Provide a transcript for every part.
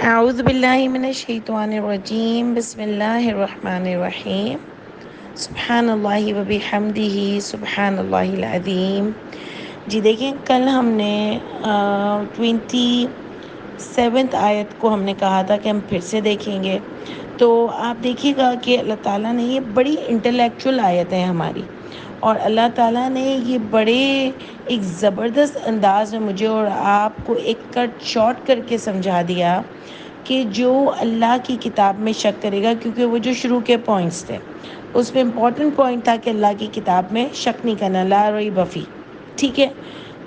اعوذ باللہ من الشیطان الرجیم بسم اللہ الرحمن الرحیم سبحان اللہ و بحمدہ سبحان اللہ العظیم۔ جی دیکھیں، کل ہم نے 27 آیت کو ہم نے کہا تھا کہ ہم پھر سے دیکھیں گے، تو آپ دیکھیے گا کہ اللہ تعالیٰ نے یہ بڑی انٹلیکچوئل آیت ہے ہماری، اور اللہ تعالیٰ نے یہ بڑے ایک زبردست انداز میں مجھے اور آپ کو ایک کٹ شارٹ کر کے سمجھا دیا کہ جو اللہ کی کتاب میں شک کرے گا، کیونکہ وہ جو شروع کے پوائنٹس تھے اس میں امپورٹنٹ پوائنٹ تھا کہ اللہ کی کتاب میں شک نہیں کرنا، لا ریب فیہ، ٹھیک ہے۔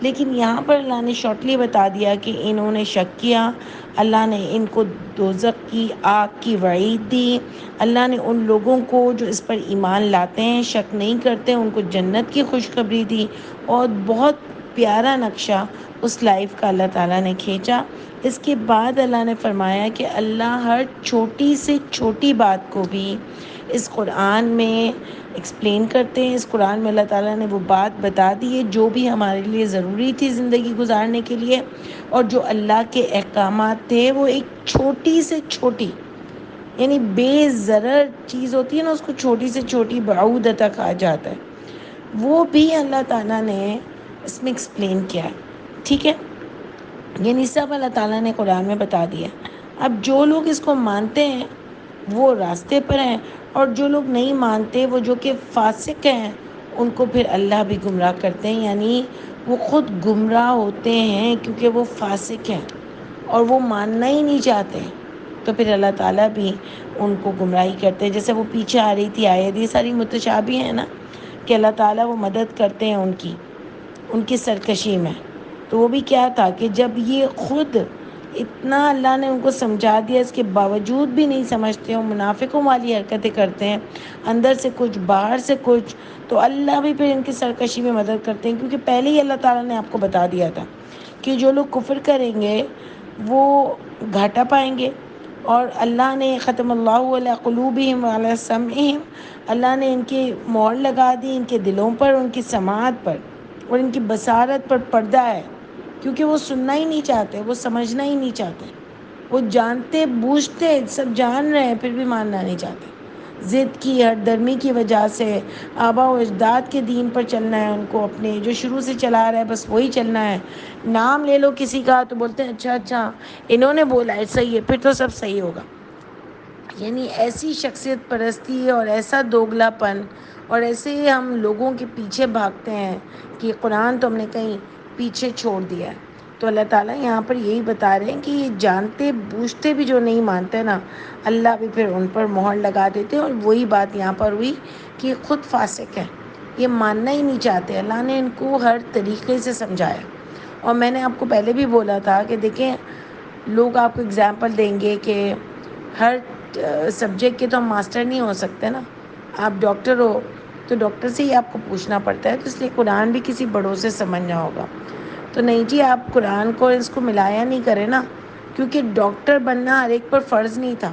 لیکن یہاں پر اللہ نے شارٹلی بتا دیا کہ انہوں نے شک کیا، اللہ نے ان کو دوزخ کی آگ کی وعید دی، اللہ نے ان لوگوں کو جو اس پر ایمان لاتے ہیں، شک نہیں کرتے، ان کو جنت کی خوشخبری دی، اور بہت پیارا نقشہ اس لائف کا اللہ تعالیٰ نے کھینچا۔ اس کے بعد اللہ نے فرمایا کہ اللہ ہر چھوٹی سے چھوٹی بات کو بھی اس قرآن میں ایکسپلین کرتے ہیں۔ اس قرآن میں اللہ تعالیٰ نے وہ بات بتا دی ہے جو بھی ہمارے لیے ضروری تھی زندگی گزارنے کے لیے، اور جو اللہ کے احکامات تھے وہ ایک چھوٹی سے چھوٹی، یعنی بے ضرر چیز ہوتی ہے نا، اس کو چھوٹی سے چھوٹی بعودہ تک آ جاتا ہے، وہ بھی اللہ تعالیٰ نے اس میں ایکسپلین کیا ہے، ٹھیک ہے۔ یعنی سب اللہ تعالیٰ نے قرآن میں بتا دیا۔ اب جو لوگ اس کو مانتے ہیں وہ راستے پر ہیں، اور جو لوگ نہیں مانتے، وہ جو کہ فاسق ہیں، ان کو پھر اللہ بھی گمراہ کرتے ہیں، یعنی وہ خود گمراہ ہوتے ہیں کیونکہ وہ فاسق ہیں اور وہ ماننا ہی نہیں چاہتے، تو پھر اللہ تعالیٰ بھی ان کو گمراہی کرتے ہیں۔ جیسے وہ پیچھے آ رہی تھی آیت، یہ ساری متشابہ ہیں نا، کہ اللہ تعالیٰ وہ مدد کرتے ہیں ان کی سرکشی میں۔ تو وہ بھی کیا تھا کہ جب یہ خود اتنا اللہ نے ان کو سمجھا دیا، اس کے باوجود بھی نہیں سمجھتے، اور منافقوں والی حرکتیں کرتے ہیں، اندر سے کچھ باہر سے کچھ، تو اللہ بھی پھر ان کی سرکشی میں مدد کرتے ہیں، کیونکہ پہلے ہی اللہ تعالیٰ نے آپ کو بتا دیا تھا کہ جو لوگ کفر کریں گے وہ گھاٹا پائیں گے، اور اللہ نے ختم اللہ علی قلوبہم وعلی سمعہم، اللہ نے ان کی مہر لگا دی، ان کے دلوں پر، ان کی سماعت پر اور ان کی بصارت پر پردہ ہے، کیونکہ وہ سننا ہی نہیں چاہتے، وہ سمجھنا ہی نہیں چاہتے، وہ جانتے بوجھتے سب جان رہے ہیں پھر بھی ماننا نہیں چاہتے۔ ضد کی ہر درمی کی وجہ سے آبا و اجداد کے دین پر چلنا ہے ان کو، اپنے جو شروع سے چلا رہا ہے بس وہی چلنا ہے۔ نام لے لو کسی کا تو بولتے ہیں اچھا انہوں نے بولا ہے صحیح ہے، پھر تو سب صحیح ہوگا۔ یعنی ایسی شخصیت پرستی اور ایسا دوگلا پن، اور ایسے ہی ہم لوگوں کے پیچھے بھاگتے ہیں کہ قرآن تو ہم نے کہیں پیچھے چھوڑ دیا ہے۔ تو اللہ تعالیٰ یہاں پر یہی بتا رہے ہیں کہ یہ جانتے بوجھتے بھی جو نہیں مانتے نا، اللہ بھی پھر ان پر مہر لگا دیتے ہیں، اور وہی بات یہاں پر ہوئی کہ یہ خود فاسق ہیں، یہ ماننا ہی نہیں چاہتے۔ اللہ نے ان کو ہر طریقے سے سمجھایا، اور میں نے آپ کو پہلے بھی بولا تھا کہ دیکھیں، لوگ آپ کو اگزامپل دیں گے کہ ہر سبجیکٹ کے تو ہم ماسٹر نہیں ہو سکتے نا، آپ ڈاکٹر ہو تو ڈاکٹر سے ہی آپ کو پوچھنا پڑتا ہے، تو اس لیے قرآن بھی کسی بڑوں سے سمجھنا ہوگا۔ تو نہیں جی، آپ قرآن کو اس کو ملایا نہیں کریں نا، کیونکہ ڈاکٹر بننا ہر ایک پر فرض نہیں تھا،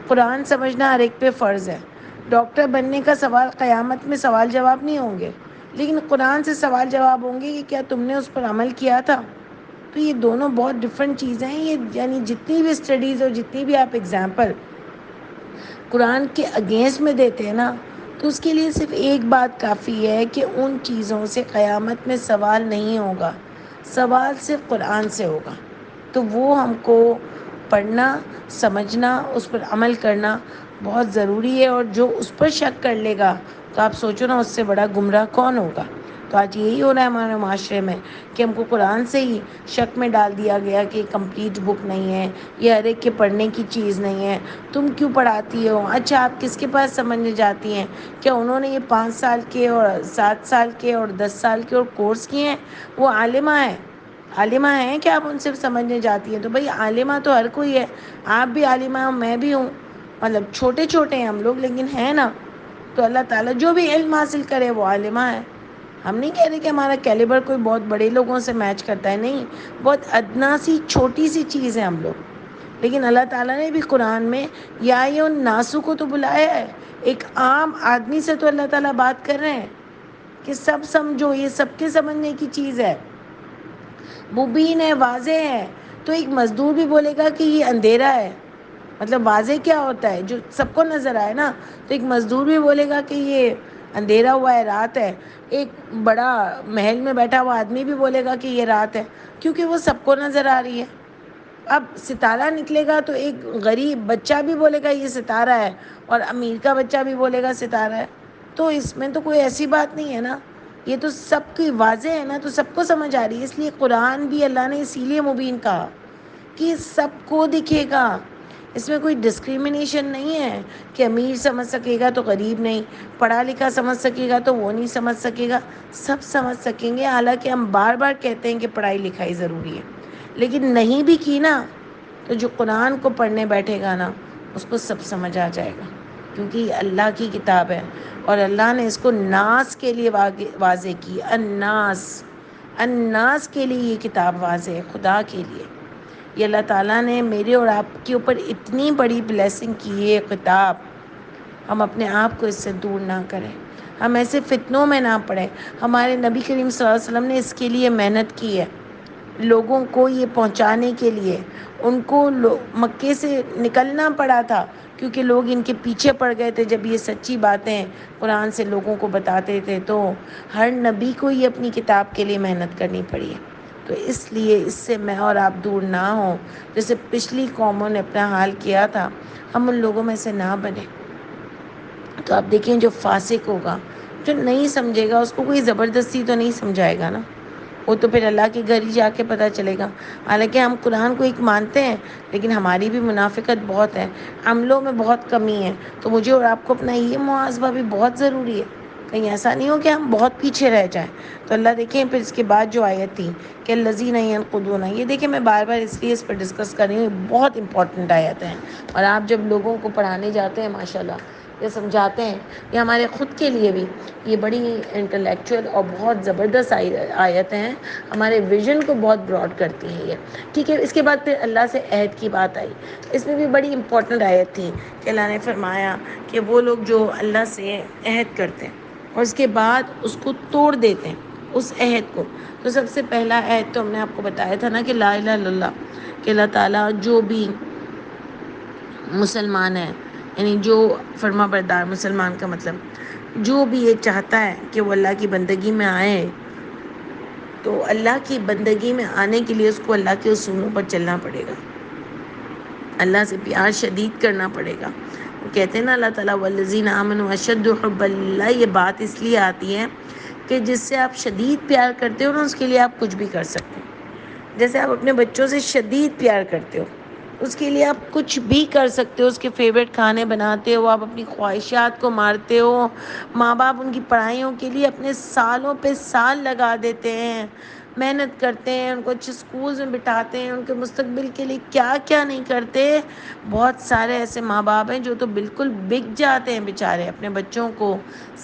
قرآن سمجھنا ہر ایک پہ فرض ہے۔ ڈاکٹر بننے کا سوال قیامت میں سوال جواب نہیں ہوں گے، لیکن قرآن سے سوال جواب ہوں گے کہ کیا تم نے اس پر عمل کیا تھا۔ تو یہ دونوں بہت ڈفرینٹ چیزیں ہیں، یہ یعنی جتنی بھی اسٹڈیز اور جتنی بھی آپ اگزامپل قرآن کے اگینسٹ میں دیتے ہیں نا، تو اس کے لیے صرف ایک بات کافی ہے کہ ان چیزوں سے قیامت میں سوال نہیں ہوگا، سوال صرف قرآن سے ہوگا۔ تو وہ ہم کو پڑھنا، سمجھنا، اس پر عمل کرنا بہت ضروری ہے، اور جو اس پر شک کر لے گا تو آپ سوچو نا، اس سے بڑا گمراہ کون ہوگا۔ تو آج یہی ہو رہا ہے ہمارے معاشرے میں کہ ہم کو قرآن سے ہی شک میں ڈال دیا گیا کہ کمپلیٹ بک نہیں ہے، یہ ہر ایک کے پڑھنے کی چیز نہیں ہے، تم کیوں پڑھاتی ہو؟ اچھا، آپ کس کے پاس سمجھنے جاتی ہیں؟ کیا انہوں نے یہ 5 سال کے اور 7 سال کے اور 10 سال کے اور کورس کیے ہیں؟ وہ عالمہ ہیں، عالمہ ہیں کہ آپ ان سے سمجھنے جاتی ہیں؟ تو بھئی عالمہ تو ہر کوئی ہے، آپ بھی عالمہ ہوں، میں بھی ہوں، مطلب چھوٹے چھوٹے ہیں ہم لوگ لیکن ہیں نا۔ تو اللہ تعالیٰ جو بھی علم حاصل کرے وہ عالمہ ہے۔ ہم نہیں کہہ رہے کہ ہمارا کیلیبر کوئی بہت بڑے لوگوں سے میچ کرتا ہے، نہیں، بہت ادنا سی چھوٹی سی چیز ہے ہم لوگ، لیکن اللہ تعالیٰ نے بھی قرآن میں یا الناس کو تو بلایا ہے، ایک عام آدمی سے تو اللہ تعالیٰ بات کر رہے ہیں کہ سب سمجھو، یہ سب کے سمجھنے کی چیز ہے، مبین ہے، واضح ہے۔ تو ایک مزدور بھی بولے گا کہ یہ اندھیرا ہے، مطلب واضح کیا ہوتا ہے جو سب کو نظر آئے نا، تو ایک مزدور بھی بولے گا کہ یہ اندھیرا ہوا ہے، رات ہے، ایک بڑا محل میں بیٹھا ہوا آدمی بھی بولے گا کہ یہ رات ہے، کیونکہ وہ سب کو نظر آ رہی ہے۔ اب ستارہ نکلے گا تو ایک غریب بچہ بھی بولے گا یہ ستارہ ہے، اور امیر کا بچہ بھی بولے گا ستارہ ہے، تو اس میں تو کوئی ایسی بات نہیں ہے نا، یہ تو سب کی واضح ہے نا، تو سب کو سمجھ آ رہی ہے۔ اس لیے قرآن بھی اللہ نے اسی لیے مبین کہا کہ سب کو دکھے گا، اس میں کوئی ڈسکریمنیشن نہیں ہے کہ امیر سمجھ سکے گا تو غریب نہیں، پڑھا لکھا سمجھ سکے گا تو وہ نہیں سمجھ سکے گا، سب سمجھ سکیں گے۔ حالانکہ ہم بار بار کہتے ہیں کہ پڑھائی لکھائی ضروری ہے، لیکن نہیں بھی کی نا تو جو قرآن کو پڑھنے بیٹھے گا نا اس کو سب سمجھ آ جائے گا، کیونکہ یہ اللہ کی کتاب ہے، اور اللہ نے اس کو ناس کے لیے واضح کی، الناس کے لیے یہ کتاب واضح ہے، خدا کے لیے۔ یہ اللہ تعالیٰ نے میرے اور آپ کے اوپر اتنی بڑی بلیسنگ کی ہے کتاب، ہم اپنے آپ کو اس سے دور نہ کریں، ہم ایسے فتنوں میں نہ پڑیں۔ ہمارے نبی کریم صلی اللہ علیہ وسلم نے اس کے لیے محنت کی ہے، لوگوں کو یہ پہنچانے کے لیے۔ ان کو مکے سے نکلنا پڑا تھا کیونکہ لوگ ان کے پیچھے پڑ گئے تھے، جب یہ سچی باتیں قرآن سے لوگوں کو بتاتے تھے، تو ہر نبی کو یہ اپنی کتاب کے لیے محنت کرنی پڑی ہے۔ تو اس لیے اس سے میں اور آپ دور نہ ہوں، جیسے پچھلی قوموں نے اپنا حال کیا تھا، ہم ان لوگوں میں سے نہ بنیں۔ تو آپ دیکھیں جو فاسق ہوگا، جو نہیں سمجھے گا، اس کو کوئی زبردستی تو نہیں سمجھائے گا نا، وہ تو پھر اللہ کے گھر ہی جا کے پتہ چلے گا۔ حالانکہ ہم قرآن کو ایک مانتے ہیں، لیکن ہماری بھی منافقت بہت ہے، عملوں میں بہت کمی ہے، تو مجھے اور آپ کو اپنا یہ محاسبہ بھی بہت ضروری ہے، کہیں ایسا نہیں ہو کہ ہم بہت پیچھے رہ جائیں۔ تو اللہ دیکھیں پھر اس کے بعد جو آیت تھی کہ الذین ینقضون، یہ دیکھیں میں بار بار اس لیے اس پر ڈسکس کر رہی ہوں، یہ بہت امپورٹنٹ آیت ہیں، اور آپ جب لوگوں کو پڑھانے جاتے ہیں ماشاءاللہ یہ سمجھاتے ہیں، یہ ہمارے خود کے لیے بھی یہ بڑی انٹلیکچوئل اور بہت زبردست آیتیں ہیں، ہمارے ویژن کو بہت براڈ کرتی ہیں یہ، ٹھیک ہے۔ اس کے بعد پھر اللہ سے عہد کی بات آئی، اس میں بھی بڑی امپورٹنٹ آیت تھی کہ اللہ نے فرمایا کہ وہ لوگ جو اللہ سے عہد کرتے ہیں اور اس کے بعد اس کو توڑ دیتے ہیں اس عہد کو، تو سب سے پہلا عہد تو ہم نے آپ کو بتایا تھا نا کہ لا الہ الا اللہ، کہ اللہ تعالیٰ جو بھی مسلمان ہے، یعنی جو فرما بردار مسلمان کا مطلب جو بھی یہ چاہتا ہے کہ وہ اللہ کی بندگی میں آئے، تو اللہ کی بندگی میں آنے کے لیے اس کو اللہ کے اصولوں پر چلنا پڑے گا، اللہ سے پیار شدید کرنا پڑے گا۔ وہ کہتے ہیں نا اللہ تعالیٰ والذین آمنوا اشد حبا للہ، یہ بات اس لیے آتی ہے کہ جس سے آپ شدید پیار کرتے ہو نا اس کے لیے آپ کچھ بھی کر سکتے ہو۔ جیسے آپ اپنے بچوں سے شدید پیار کرتے ہو، اس کے لیے آپ کچھ بھی کر سکتے ہو، اس کے فیوریٹ کھانے بناتے ہو، آپ اپنی خواہشات کو مارتے ہو، ماں باپ ان کی پڑھائیوں کے لیے اپنے سالوں پہ سال لگا دیتے ہیں، محنت کرتے ہیں، ان کو اچھے اسکولز میں بٹھاتے ہیں، ان کے مستقبل کے لیے کیا کیا نہیں کرتے۔ بہت سارے ایسے ماں باپ ہیں جو تو بالکل بک جاتے ہیں بیچارے اپنے بچوں کو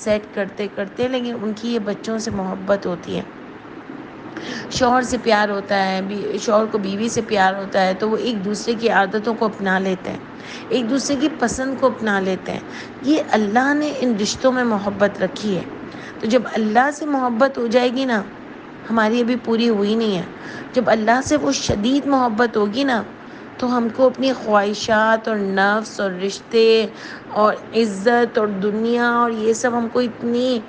سیٹ کرتے کرتے، لیکن ان کی یہ بچوں سے محبت ہوتی ہے، شوہر سے پیار ہوتا ہے، شوہر کو بیوی سے پیار ہوتا ہے، تو وہ ایک دوسرے کی عادتوں کو اپنا لیتے ہیں، ایک دوسرے کی پسند کو اپنا لیتے ہیں۔ یہ اللہ نے ان رشتوں میں محبت رکھی ہے، تو جب اللہ سے محبت ہو جائے گی نا، ہماری ابھی پوری ہوئی نہیں ہے، جب اللہ سے وہ شدید محبت ہوگی نا تو ہم کو اپنی خواہشات اور نفس اور رشتے اور عزت اور دنیا اور یہ سب ہم کو اتنی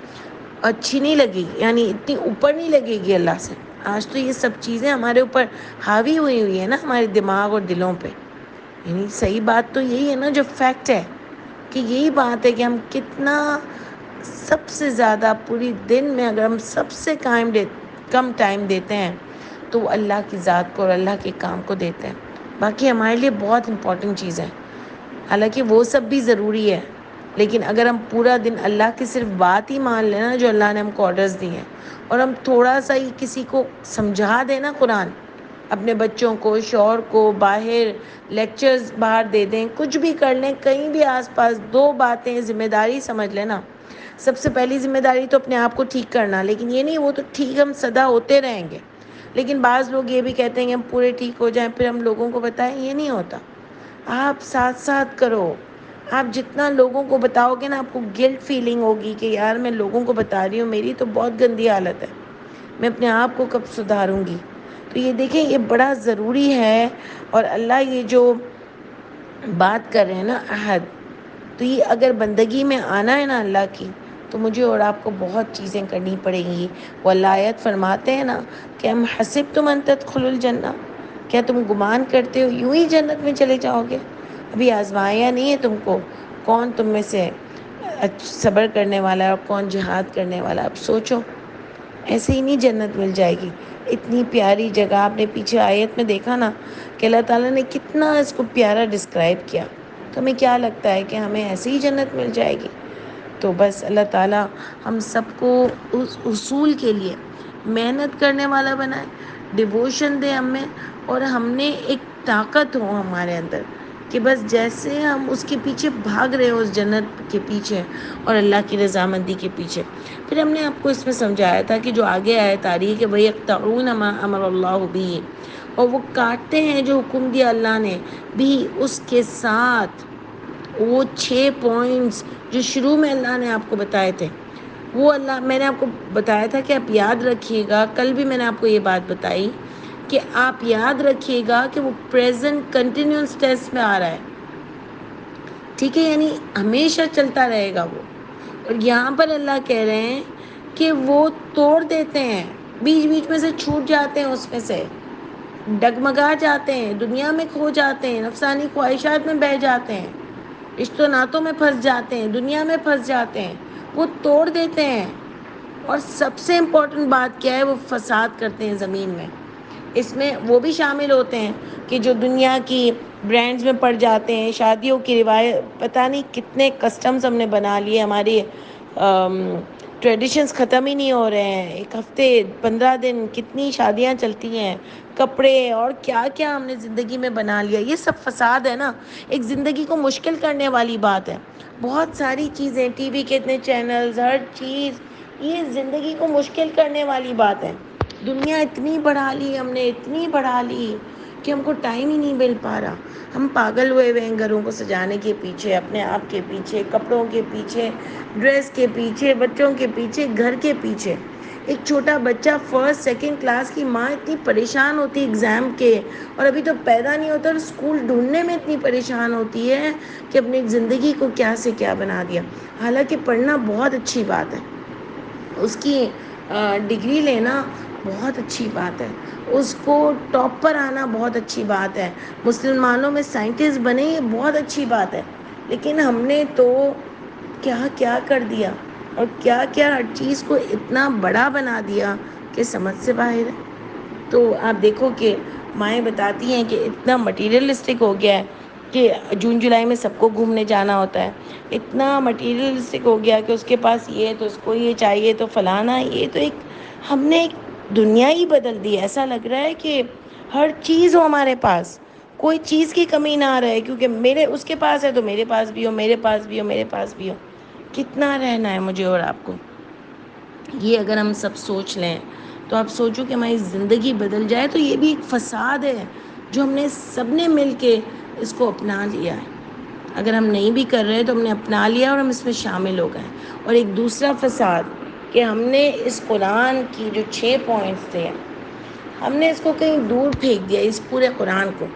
اچھی نہیں لگے گی، یعنی اتنی اوپر نہیں لگے گی اللہ سے۔ آج تو یہ سب چیزیں ہمارے اوپر حاوی ہوئی ہیں نا، ہمارے دماغ اور دلوں پہ، یعنی صحیح بات تو یہی ہے نا، جو فیکٹ ہے کہ یہی بات ہے کہ ہم کتنا سب سے زیادہ پوری دن میں اگر ہم سب سے کم ٹائم دیتے ہیں تو وہ اللہ کی ذات کو اور اللہ کے کام کو دیتے ہیں، باقی ہمارے لیے بہت امپورٹنٹ چیز ہے، حالانکہ وہ سب بھی ضروری ہے، لیکن اگر ہم پورا دن اللہ کی صرف بات ہی مان لینا جو اللہ نے ہم کو آرڈرز دی ہیں، اور ہم تھوڑا سا ہی کسی کو سمجھا دینا قرآن، اپنے بچوں کو، شوہر کو، باہر لیکچرز باہر دے دیں، کچھ بھی کر لیں، کہیں بھی آس پاس دو باتیں ذمہ داری سمجھ لینا۔ سب سے پہلی ذمہ داری تو اپنے آپ کو ٹھیک کرنا، لیکن یہ نہیں وہ تو ٹھیک ہم سدا ہوتے رہیں گے، لیکن بعض لوگ یہ بھی کہتے ہیں کہ ہم پورے ٹھیک ہو جائیں پھر ہم لوگوں کو بتائیں، یہ نہیں ہوتا، آپ ساتھ ساتھ کرو۔ آپ جتنا لوگوں کو بتاؤ گے نا آپ کو گلٹ فیلنگ ہوگی کہ یار میں لوگوں کو بتا رہی ہوں، میری تو بہت گندی حالت ہے، میں اپنے آپ کو کب سدھاروں گی۔ تو یہ دیکھیں یہ بڑا ضروری ہے، اور اللہ یہ جو بات کر رہے ہیں نا عہد، تو یہ اگر بندگی میں آنا ہے نا اللہ کی، تو مجھے اور آپ کو بہت چیزیں کرنی پڑیں گی۔ وہ اللہ آیت فرماتے ہیں نا کہ ہم حسبتم ان تدخلوا الجنہ، کیا تم گمان کرتے ہو یوں ہی جنت میں چلے جاؤ گے؟ ابھی آزمایا نہیں ہے تم کو کون تم میں سے صبر کرنے والا ہے اور کون جہاد کرنے والا۔ اب سوچو، ایسے ہی نہیں جنت مل جائے گی۔ اتنی پیاری جگہ آپ نے پیچھے آیت میں دیکھا نا کہ اللہ تعالیٰ نے کتنا اس کو پیارا ڈسکرائب کیا، تو ہمیں کیا لگتا ہے کہ ہمیں ایسے ہی جنت مل جائے گی؟ تو بس اللہ تعالیٰ ہم سب کو اس اصول کے لیے محنت کرنے والا بنائے، ڈیووشن دے ہمیں، اور ہم نے ایک طاقت ہو ہمارے اندر کہ بس جیسے ہم اس کے پیچھے بھاگ رہے ہو، اس جنت کے پیچھے اور اللہ کی رضامندی کے پیچھے۔ پھر ہم نے آپ کو اس میں سمجھایا تھا کہ جو آگے آئے تاریخ ہے وَيَقْطَعُونَ مَا أَمَرَ اللَّهُ بِهِ، اور وہ کاٹتے ہیں جو حکم دیا اللہ نے بھی، اس کے ساتھ وہ 6 پوائنٹس جو شروع میں اللہ نے آپ کو بتائے تھے، وہ اللہ میں نے آپ کو بتایا تھا کہ آپ یاد رکھیے گا۔ کل بھی میں نے آپ کو یہ بات بتائی کہ آپ یاد رکھیے گا کہ وہ پریزنٹ کنٹینیوس ٹینس میں آ رہا ہے، ٹھیک ہے، یعنی ہمیشہ چلتا رہے گا وہ۔ اور یہاں پر اللہ کہہ رہے ہیں کہ وہ توڑ دیتے ہیں، بیچ بیچ میں سے چھوٹ جاتے ہیں، اس میں سے ڈگمگا جاتے ہیں، دنیا میں کھو جاتے ہیں، نفسانی خواہشات میں بہہ جاتے ہیں، رشتوں ناتوں میں پھنس جاتے ہیں، دنیا میں پھنس جاتے ہیں، وہ توڑ دیتے ہیں۔ اور سب سے امپورٹنٹ بات کیا ہے؟ وہ فساد کرتے ہیں زمین میں۔ اس میں وہ بھی شامل ہوتے ہیں کہ جو دنیا کی برانڈز میں پڑ جاتے ہیں، شادیوں کی روایت، پتہ نہیں کتنے کسٹمز ہم نے بنا لیے، ہماری ٹریڈیشنز ختم ہی نہیں ہو رہے ہیں، ایک ہفتے 15 دن کتنی شادیاں چلتی ہیں، کپڑے اور کیا کیا ہم نے زندگی میں بنا لیا۔ یہ سب فساد ہے نا، ایک زندگی کو مشکل کرنے والی بات ہے۔ بہت ساری چیزیں، ٹی وی کے اتنے چینلز، ہر چیز، یہ زندگی کو مشکل کرنے والی بات ہے۔ دنیا اتنی بڑھا لی ہم نے، اتنی بڑھا لی کہ ہم کو ٹائم ہی نہیں مل پا رہا۔ ہم پاگل ہوئے ہیں گھروں کو سجانے کے پیچھے، اپنے آپ کے پیچھے، کپڑوں کے پیچھے، ڈریس کے پیچھے، بچوں کے پیچھے، گھر کے پیچھے۔ ایک چھوٹا بچہ فرسٹ سیکنڈ کلاس کی ماں اتنی پریشان ہوتی ہے ایگزام کے، اور ابھی تو پیدا نہیں ہوتا اور اسکول ڈھونڈنے میں اتنی پریشان ہوتی ہے کہ اپنی زندگی کو کیا سے کیا بنا دیا۔ حالانکہ پڑھنا بہت اچھی بات ہے، اس کی ڈگری لینا بہت اچھی بات ہے، اس کو ٹاپ پر آنا بہت اچھی بات ہے، مسلمانوں میں سائنٹسٹ بنے یہ بہت اچھی بات ہے۔ لیکن ہم نے تو کیا کیا کر دیا، اور کیا کیا ہر چیز کو اتنا بڑا بنا دیا کہ سمجھ سے باہر ہے۔ تو آپ دیکھو کہ مائیں بتاتی ہیں کہ اتنا مٹیریلسٹک ہو گیا ہے کہ جون جولائی میں سب کو گھومنے جانا ہوتا ہے، اتنا مٹیریلسٹک ہو گیا کہ اس کے پاس یہ تو اس کو یہ چاہیے تو فلانا، یہ تو ایک ہم نے ایک دنیا ہی بدل دی۔ ایسا لگ رہا ہے کہ ہر چیز ہو ہمارے پاس، کوئی چیز کی کمی نہ رہے، کیونکہ میرے اس کے پاس ہے تو میرے پاس بھی ہو، میرے پاس بھی ہو، میرے پاس بھی ہو۔ کتنا رہنا ہے مجھے اور آپ کو؟ یہ اگر ہم سب سوچ لیں تو آپ سوچو کہ ہماری زندگی بدل جائے، تو یہ بھی ایک فساد ہے جو ہم نے سب نے مل کے اس کو اپنا لیا ہے۔ اگر ہم نہیں بھی کر رہے تو ہم نے اپنا لیا اور ہم اس میں شامل ہو گئے۔ اور ایک دوسرا فساد کہ ہم نے اس قرآن کی جو 6 پوائنٹس تھے، ہم نے اس کو کہیں دور پھینک دیا، اس پورے قرآن کو۔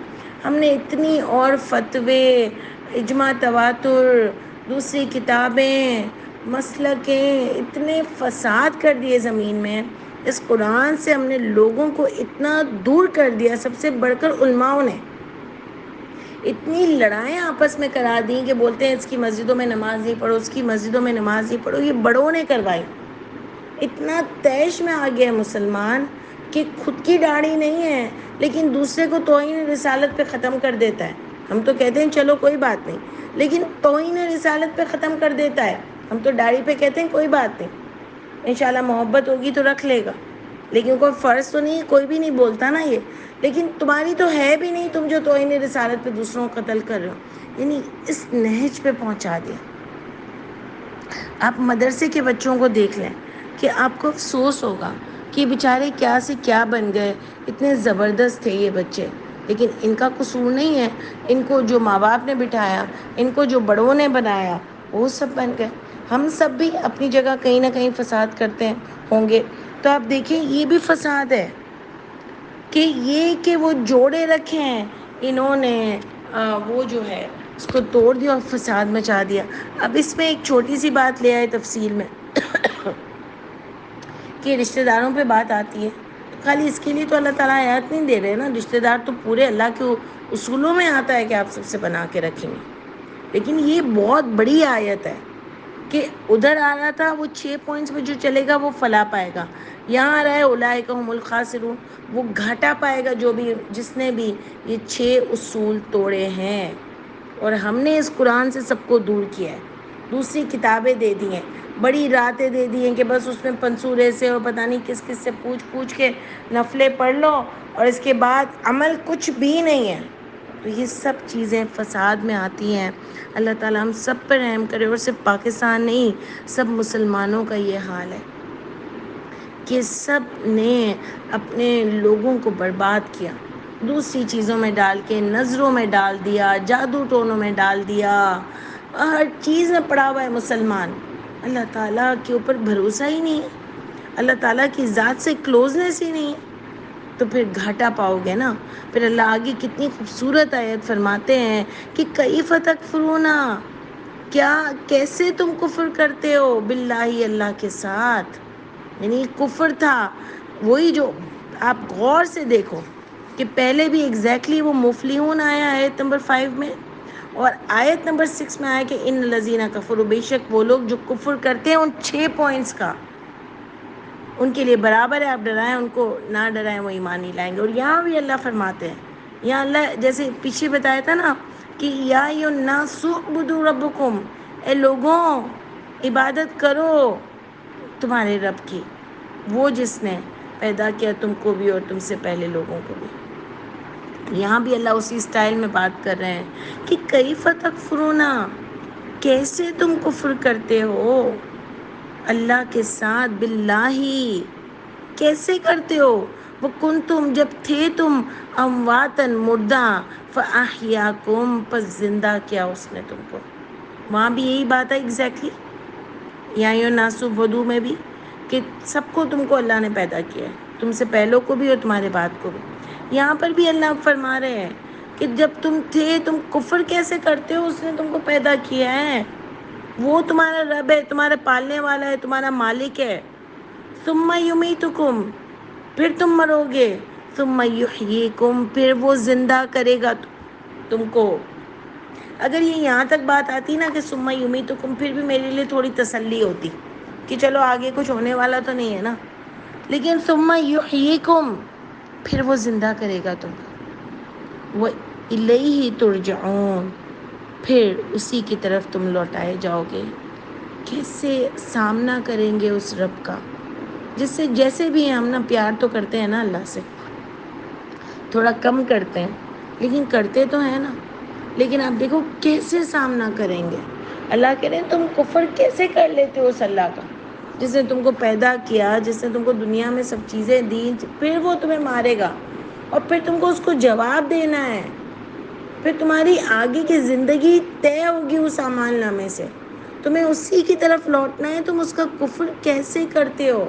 ہم نے اتنی اور فتوے، اجماع تواتر، دوسری کتابیں، مسلکیں، اتنے فساد کر دیے زمین میں۔ اس قرآن سے ہم نے لوگوں کو اتنا دور کر دیا، سب سے بڑھ کر علماؤں نے اتنی لڑائیں آپس میں کرا دیں کہ بولتے ہیں اس کی مسجدوں میں نماز نہیں پڑھو، اس کی مسجدوں میں نماز نہیں پڑھو۔ یہ بڑوں نے کروائی۔ اتنا طیش میں آ گیا مسلمان کہ خود کی داڑھی نہیں ہے لیکن دوسرے کو توہین رسالت پہ ختم کر دیتا ہے۔ ہم تو کہتے ہیں چلو کوئی بات نہیں، لیکن توہین رسالت پہ ختم کر دیتا ہے۔ ہم تو داڑھی پہ کہتے ہیں کوئی بات نہیں، انشاءاللہ محبت ہوگی تو رکھ لے گا، لیکن کوئی فرض تو نہیں، کوئی بھی نہیں بولتا نا یہ، لیکن تمہاری تو ہے بھی نہیں، تم جو توہین رسالت پہ دوسروں کو قتل کر رہے ہو۔ یعنی اس نہج پہ پہنچا دیا۔ آپ مدرسے کے بچوں کو دیکھ لیں کہ آپ کو افسوس ہوگا کہ بیچارے کیا سے کیا بن گئے، اتنے زبردست تھے یہ بچے، لیکن ان کا قصور نہیں ہے، ان کو جو ماں باپ نے بٹھایا، ان کو جو بڑوں نے بنایا، وہ سب بن گئے۔ ہم سب بھی اپنی جگہ کہیں نہ کہیں فساد کرتے ہیں ہوں گے، تو آپ دیکھیں یہ بھی فساد ہے۔ کہ یہ کہ وہ جوڑے رکھے ہیں انہوں نے وہ جو ہے اس کو توڑ دیا اور فساد مچا دیا۔ اب اس میں ایک چھوٹی سی بات لے آئے تفصیل میں کہ رشتہ داروں پہ بات آتی ہے، تو خالی اس کے لیے تو اللہ تعالیٰ آیات نہیں دے رہے نا، رشتہ دار تو پورے اللہ کے اصولوں میں آتا ہے کہ آپ سب سے بنا کے رکھیں گے، لیکن یہ بہت بڑی آیت ہے کہ ادھر آ رہا تھا وہ 6 پوائنٹس میں جو چلے گا وہ فلاح پائے گا، یہاں آ رہا ہے اولئک هم الخاسرون، وہ گھاٹا پائے گا جو بھی جس نے بھی یہ 6 اصول توڑے ہیں۔ اور ہم نے اس قرآن سے سب کو دور کیا ہے، دوسری کتابیں دے دی ہیں، بڑی راتیں دے دی ہیں کہ بس اس میں پنسورے سے اور پتہ نہیں کس کس سے پوچھ کے نفلیں پڑھ لو اور اس کے بعد عمل کچھ بھی نہیں ہے۔ تو یہ سب چیزیں فساد میں آتی ہیں۔ اللہ تعالیٰ ہم سب پر رحم کرے، اور صرف پاکستان نہیں سب مسلمانوں کا یہ حال ہے کہ سب نے اپنے لوگوں کو برباد کیا، دوسری چیزوں میں ڈال کے، نظروں میں ڈال دیا، جادو ٹونوں میں ڈال دیا، ہر چیز میں پڑا ہوا ہے مسلمان۔ اللہ تعالیٰ کے اوپر بھروسہ ہی نہیں ہے، اللہ تعالیٰ کی ذات سے کلوزنس ہی نہیں ہے، تو پھر گھاٹا پاؤ گے نا۔ پھر اللہ آگے کتنی خوبصورت آیت فرماتے ہیں کہ کیف تکفرون، کیا کیسے تم کفر کرتے ہو باللہ، اللہ کے ساتھ، یعنی کفر تھا وہی جو آپ غور سے دیکھو کہ پہلے بھی ایگزیکٹلی وہ مفلحون آیا آیت نمبر 5 میں، اور آیت نمبر 6 میں آیا کہ ان الذین کفروا، بے شک وہ لوگ جو کفر کرتے ہیں ان 6 پوائنٹس کا، ان کے لیے برابر ہے، آپ ڈرائیں ان کو نہ ڈرائیں وہ ایمان نہیں لائیں گے۔ اور یہاں بھی اللہ فرماتے ہیں، یہاں اللہ جیسے پیچھے بتایا تھا نا کہ یا ایھا الناس اعبدوا ربکم، اے لوگوں عبادت کرو تمہارے رب کی، وہ جس نے پیدا کیا تم کو بھی اور تم سے پہلے لوگوں کو بھی۔ یہاں بھی اللہ اسی سٹائل میں بات کر رہے ہیں کہ کیف تکفرون، کیسے تم کفر کرتے ہو اللہ کے ساتھ، باللہ کیسے کرتے ہو، وکنتم جب تھے تم امواتن مردہ، فاحیاکم پس زندہ کیا اس نے تم کو۔ وہاں بھی یہی بات ہے ایگزیکٹلی، یا الناس اعبدوا میں بھی کہ سب کو تم کو اللہ نے پیدا کیا ہے، تم سے پہلوں کو بھی اور تمہارے بعد کو بھی۔ یہاں پر بھی اللہ فرما رہے ہیں کہ جب تم تھے تم کفر کیسے کرتے ہو، اس نے تم کو پیدا کیا ہے، وہ تمہارا رب ہے، تمہارا پالنے والا ہے، تمہارا مالک ہے۔ ثم یمیتکم، پھر تم مرو گے، ثم یحییکم، پھر وہ زندہ کرے گا تم کو۔ اگر یہ یہاں تک بات آتی نا کہ ثم یمیتکم، پھر بھی میرے لیے تھوڑی تسلی ہوتی کہ چلو آگے کچھ ہونے والا تو نہیں ہے نا، لیکن ثم یحییکم، پھر وہ زندہ کرے گا تم کو، وَإِلَيْهِ تُرْجَعُونَ، پھر اسی کی طرف تم لوٹائے جاؤ گے۔ کیسے سامنا کریں گے اس رب کا جس سے جیسے بھی ہیں ہم نا پیار تو کرتے ہیں نا اللہ سے، تھوڑا کم کرتے ہیں لیکن کرتے تو ہیں نا، لیکن آپ دیکھو کیسے سامنا کریں گے۔ اللہ کہہ رہے ہیں تم کفر کیسے کر لیتے ہو اس اللہ کا جس نے تم کو پیدا کیا، جس نے تم کو دنیا میں سب چیزیں دی، پھر وہ تمہیں مارے گا اور پھر تم کو اس کو جواب دینا ہے، پھر تمہاری آگے کی زندگی طے ہوگی اس اعمال نامے سے، تمہیں اسی کی طرف لوٹنا ہے، تم اس کا کفر کیسے کرتے ہو۔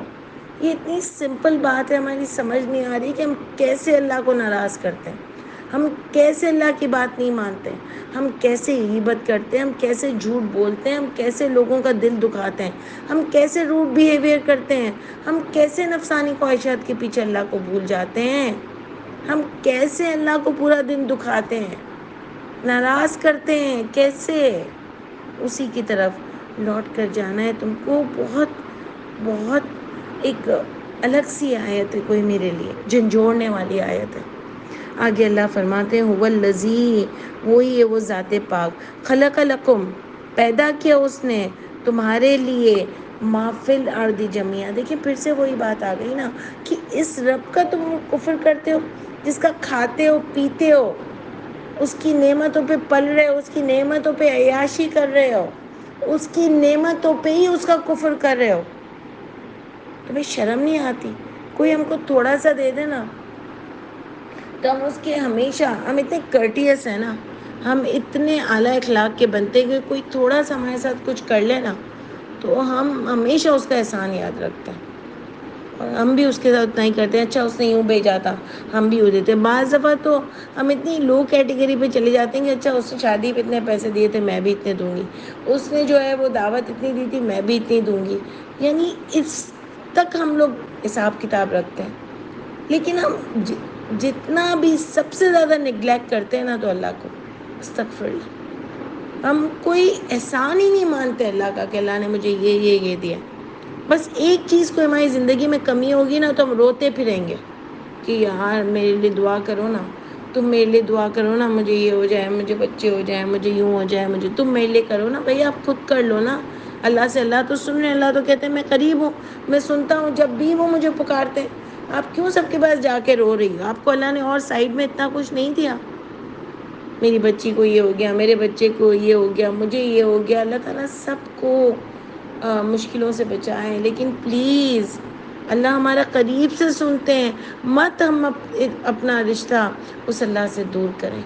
یہ اتنی سمپل بات ہے، ہماری سمجھ نہیں آ رہی کہ ہم کیسے اللہ کو ناراض کرتے ہیں، ہم کیسے اللہ کی بات نہیں مانتے، ہم کیسے غیبت کرتے ہیں، ہم کیسے جھوٹ بولتے ہیں، ہم کیسے لوگوں کا دل دکھاتے ہیں، ہم کیسے روڈ بیہیویئر کرتے ہیں، ہم کیسے نفسانی خواہشات کے پیچھے اللہ کو بھول جاتے ہیں، ہم کیسے اللہ کو پورا دن دکھاتے ہیں، ناراض کرتے ہیں، کیسے۔ اسی کی طرف لوٹ کر جانا ہے تم کو۔ بہت بہت ایک الگ سی آیت ہے، کوئی میرے لیے جھنجھوڑنے والی آیت ہے۔ آگے اللہ فرماتے ہیں هو الذی، وہی ہے وہ ذات پاک، خلق لکم، پیدا کیا اس نے تمہارے لیے، ما فی الارض جمیعا، دیکھیں پھر سے وہی بات آ گئی نا کہ اس رب کا تم کفر کرتے ہو جس کا کھاتے ہو پیتے ہو، اس کی نعمتوں پہ پل رہے ہو، اس کی نعمتوں پہ عیاشی کر رہے ہو، اس کی نعمتوں پہ ہی اس کا کفر کر رہے ہو، تمہیں شرم نہیں آتی؟ کوئی ہم کو تھوڑا سا دے دے نا تو ہم اس کے ہمیشہ، ہم اتنے کرٹیس ہیں نا، ہم اتنے اعلیٰ اخلاق کے بنتے کہ کوئی تھوڑا سا ہمارے ساتھ کچھ کر لے نا تو ہم ہمیشہ اس کا احسان یاد رکھتے ہیں، اور ہم بھی اس کے ساتھ اتنا ہی کرتے ہیں، اچھا اس نے یوں بھیجا تھا ہم بھی یوں دیتے ہیں۔ بعض دفعہ تو ہم اتنی لو کیٹیگری پہ چلے جاتے ہیں کہ اچھا اس نے شادی پہ اتنے پیسے دیے تھے میں بھی اتنے دوں گی، اس نے جو ہے وہ دعوت اتنی دی تھی میں بھی اتنی دوں گی، یعنی اس تک ہم لوگ حساب کتاب رکھتے ہیں۔ لیکن ہم جتنا بھی سب سے زیادہ نگلیکٹ کرتے ہیں نا تو اللہ کو، استغفر اللہ، ہم کوئی احسان ہی نہیں مانتے اللہ کا کہ اللہ نے مجھے یہ دیا۔ بس ایک چیز کو ہماری زندگی میں کمی ہوگی نا تو ہم روتے پھریں گے کہ یار میرے لیے دعا کرو نا، تم میرے لیے دعا کرو نا، مجھے یہ ہو جائے، مجھے بچے ہو جائیں، مجھے یوں ہو جائے، مجھے تم میرے لیے کرو نا۔ بھائی آپ خود کر لو نا، اللہ سے اللہ تو سن رہے، اللہ تو کہتے ہیں میں قریب ہوں، میں سنتا ہوں جب بھی وہ مجھے پکارتے ہیں۔ آپ کیوں سب کے پاس جا کے رو رہی ہو؟ آپ کو اللہ نے اور سائڈ میں اتنا کچھ نہیں دیا؟ میری بچی کو یہ ہو گیا، میرے بچے کو یہ ہو گیا، مجھے یہ ہو گیا۔ اللہ تعالیٰ سب کو مشکلوں سے بچائیں، لیکن پلیز اللہ ہمارا قریب سے سنتے ہیں، مت ہم اپنا رشتہ اس اللہ سے دور کریں۔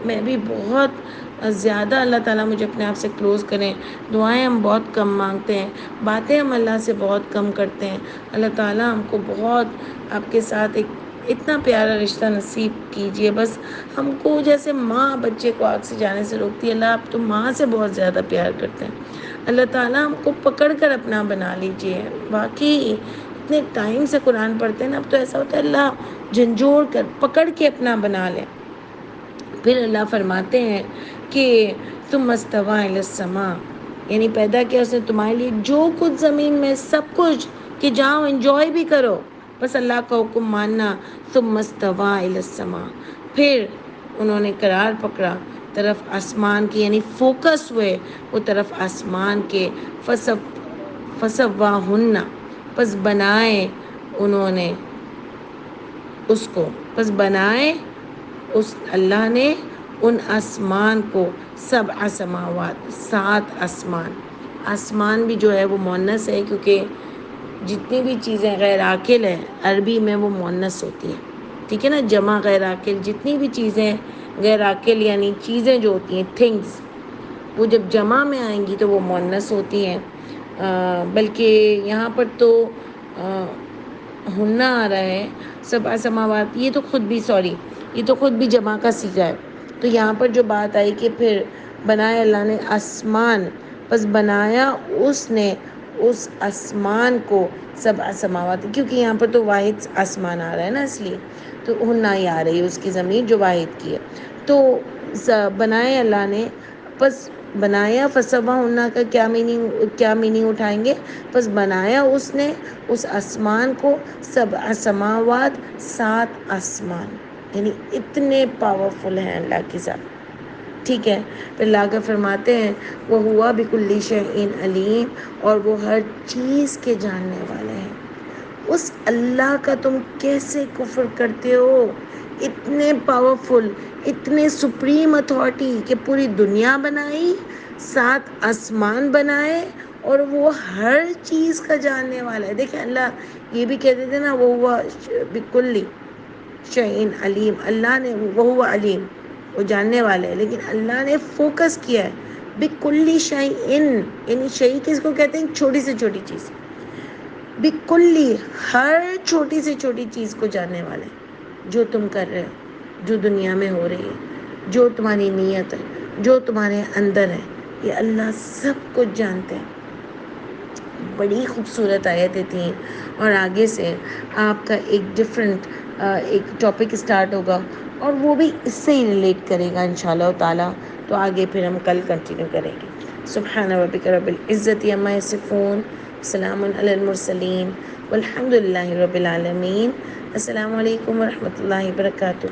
میں بھی بہت زیادہ اللہ تعالیٰ مجھے اپنے آپ سے کلوز کریں۔ دعائیں ہم بہت کم مانگتے ہیں، باتیں ہم اللہ سے بہت کم کرتے ہیں۔ اللہ تعالیٰ ہم کو بہت آپ کے ساتھ ایک اتنا پیارا رشتہ نصیب کیجئے۔ بس ہم کو جیسے ماں بچے کو آگ سے جانے سے روکتی ہے، اللہ آپ تو ماں سے بہت زیادہ پیار کرتے ہیں۔ اللہ تعالیٰ ہم کو پکڑ کر اپنا بنا لیجئے۔ واقعی اتنے ٹائم سے قرآن پڑھتے ہیں نا، اب تو ایسا ہوتا ہے اللہ جھنجھوڑ کر پکڑ کے اپنا بنا لے۔ پھر اللہ فرماتے ہیں کہ تم استویٰ الی السماء، یعنی پیدا کیا اس نے تمہارے لیے جو کچھ زمین میں سب کچھ، کہ جاؤ انجوائے بھی کرو، بس اللہ کا حکم ماننا۔ ثم استویٰ الی السماء، پھر انہوں نے قرار پکڑا طرف آسمان کی، یعنی فوکس ہوئے وہ طرف آسمان کے۔ فسواہن، پس بنائے انہوں نے اس کو، پس بنائے اس اللہ نے ان آسمان کو، سبع سماوات، 7 آسمان۔ آسمان بھی جو ہے وہ مؤنث ہے، کیونکہ جتنی بھی چیزیں غیر عاقل ہیں عربی میں وہ مؤنث ہوتی ہیں، ٹھیک ہے نا، جمع غیر عاقل، جتنی بھی چیزیں غیر عاقل یعنی چیزیں جو ہوتی ہیں تھنگز، وہ جب جمع میں آئیں گی تو وہ مؤنث ہوتی ہیں۔ بلکہ یہاں پر تو ہننا آ رہا ہے، سبع سماوات، یہ تو خود بھی یہ تو خود بھی جمع کا صیغہ ہے۔ تو یہاں پر جو بات آئی کہ پھر بنایا اللہ نے آسمان، پس بنایا اس نے اس آسمان کو، سبع سماوات، کیونکہ یہاں پر تو واحد آسمان آ رہا ہے نا، اس لیے تو ہننا ہی آ رہی ہے اس کی ضمیر جو واحد کی ہے۔ تو بنائے اللہ نے، پس بنایا، فسواہن کا کیا میننگ اٹھائیں گے؟ پس بنایا اس نے اس آسمان کو، سبع سماوات، 7 آسمان، یعنی اتنے پاورفل ہیں اللہ کی ذات، ٹھیک ہے۔ پھر اللہ کا فرماتے ہیں وَهُوَ بِكُلِّ شَيْءٍ عَلِيمٌ، اور وہ ہر چیز کے جاننے والے ہیں۔ اس اللہ کا تم کیسے کفر کرتے ہو؟ اتنے پاورفل، اتنے سپریم اتھارٹی کہ پوری دنیا بنائی، 7 آسمان بنائے، اور وہ ہر چیز کا جاننے والا ہے۔ دیکھیں اللہ یہ بھی کہتے تھے نا وَهُوَ بِكُلِّ شَيْءٍ عَلِيمٌ، اللہ نے وَهُوَ علیم، وہ جاننے والا ہے، لیکن اللہ نے فوکس کیا ہے بِكُلِّ شَيْءٍ، یعنی شیء کس کو کہتے ہیں؟ چھوٹی سے چھوٹی چیز، بِكُلِّ، ہر چھوٹی سے چھوٹی چیز کو جاننے والے ہیں۔ جو تم کر رہے ہو، جو دنیا میں ہو رہی ہے، جو تمہاری نیت ہے، جو تمہارے اندر ہے، یہ اللہ سب کچھ جانتے ہیں۔ بڑی خوبصورت آیتیں تھیں، اور آگے سے آپ کا ایک ڈفرینٹ ایک ٹاپک اسٹارٹ ہوگا، اور وہ بھی اس سے ہی ریلیٹ کرے گا انشاءاللہ تعالیٰ، تو آگے پھر ہم کل کنٹینیو کریں گے۔ سبحان ربک رب العزت عما یصفون، سلام علی المرسلین، والحمد للہ رب العالمین۔ السلام علیکم ورحمۃ اللہ وبرکاتہ۔